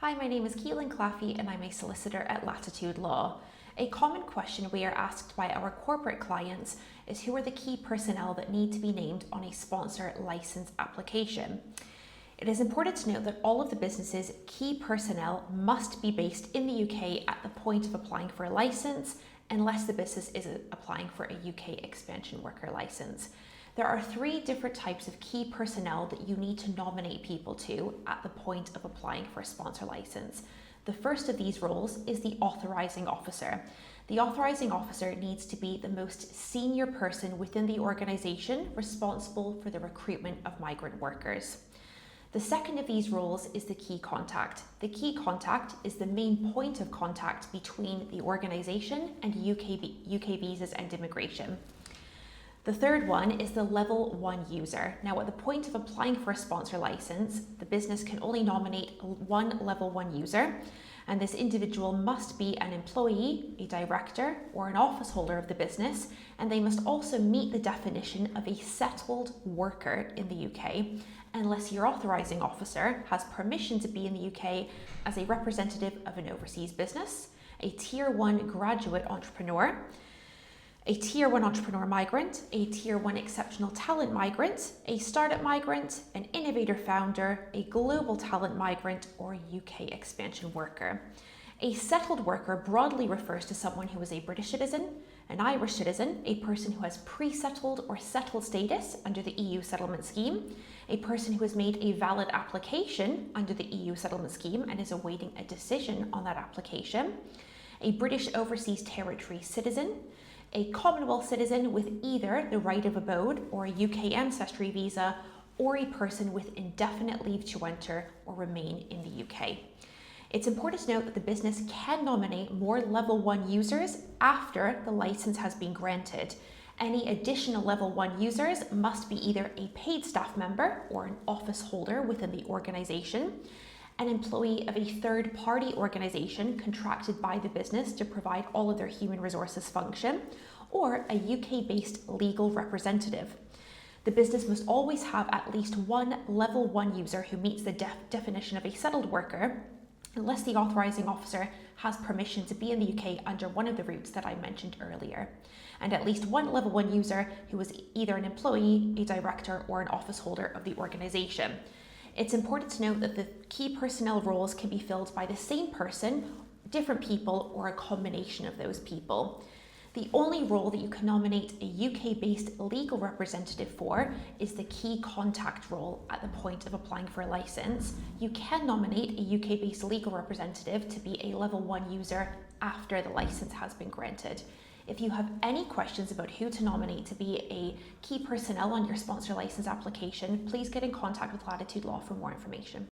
Hi, my name is Keelan Claffey and I'm a solicitor at Latitude Law. A common question we are asked by our corporate clients is who are the key personnel that need to be named on a sponsor license application. It is important to note that all of the business's key personnel must be based in the UK at the point of applying for a license, unless the business is applying for a UK expansion worker license. There are 3 different types of key personnel that you need to nominate people to at the point of applying for a sponsor license. The first of these roles is the authorizing officer. The authorizing officer needs to be the most senior person within the organization responsible for the recruitment of migrant workers. The second of these roles is the key contact. The key contact is the main point of contact between the organization and UK visas and immigration. The third one is the level 1 user. Now, at the point of applying for a sponsor license, the business can only nominate one level 1 user, and this individual must be an employee, a director, or an office holder of the business, and they must also meet the definition of a settled worker in the UK, unless your authorizing officer has permission to be in the UK as a representative of an overseas business, a Tier 1 graduate entrepreneur, a Tier 1 entrepreneur migrant, a Tier 1 exceptional talent migrant, a startup migrant, an innovator founder, a global talent migrant, or a UK expansion worker. A settled worker broadly refers to someone who is a British citizen, an Irish citizen, a person who has pre-settled or settled status under the EU settlement scheme, a person who has made a valid application under the EU settlement scheme and is awaiting a decision on that application, a British overseas territory citizen, a Commonwealth citizen with either the right of abode or a UK ancestry visa, or a person with indefinite leave to enter or remain in the UK. It's important to note that the business can nominate more level 1 users after the license has been granted. Any additional level 1 users must be either a paid staff member or an office holder within the organization, an employee of a third-party organization contracted by the business to provide all of their human resources function, or a UK-based legal representative. The business must always have at least one level 1 user who meets the definition of a settled worker, unless the authorizing officer has permission to be in the UK under one of the routes that I mentioned earlier, and at least one level 1 user who is either an employee, a director, or an office holder of the organization. It's important to note that the key personnel roles can be filled by the same person, different people, or a combination of those people. The only role that you can nominate a UK-based legal representative for is the key contact role at the point of applying for a license. You can nominate a UK-based legal representative to be a level 1 user after the license has been granted. If you have any questions about who to nominate to be a key personnel on your sponsor license application, please get in contact with Latitude Law for more information.